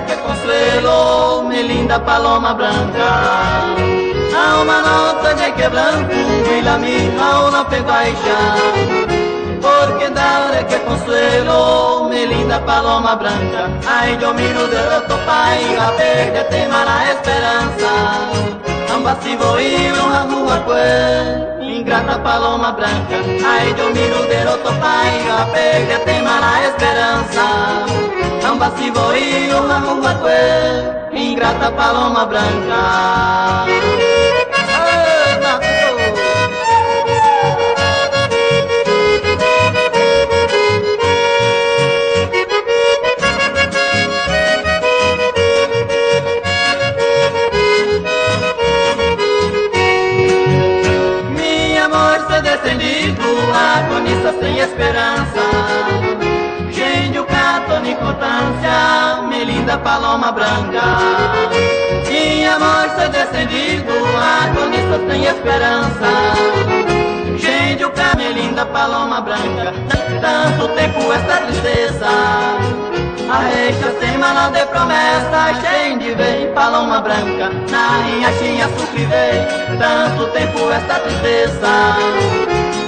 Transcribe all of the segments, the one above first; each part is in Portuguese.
que consuelo, mi linda paloma blanca. A uma nota de que blanco y la mija no pegó a ella. Porque dare que consuelo, mi linda paloma blanca. Ay, yo miro del otro país a ver tema la esperanza. Ambas si voy a rua pues, ingrata paloma blanca. Ay, yo miro del otro país a ver tema la esperanza. Ambas si voy a rua pues, ingrata paloma blanca. Agonista sem esperança, gênio cato de importância, mi linda paloma branca. Minha amor se descendido, agonista sem esperança, gênio cato, mi linda paloma branca. Tanto tempo esta tristeza, a reixa sem mala de promessa, cheio de vem paloma branca, na riachinha sucri. Tanto tempo esta tristeza,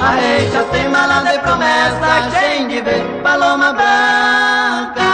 a reixa sem mala de promessa, cheio de ver paloma branca.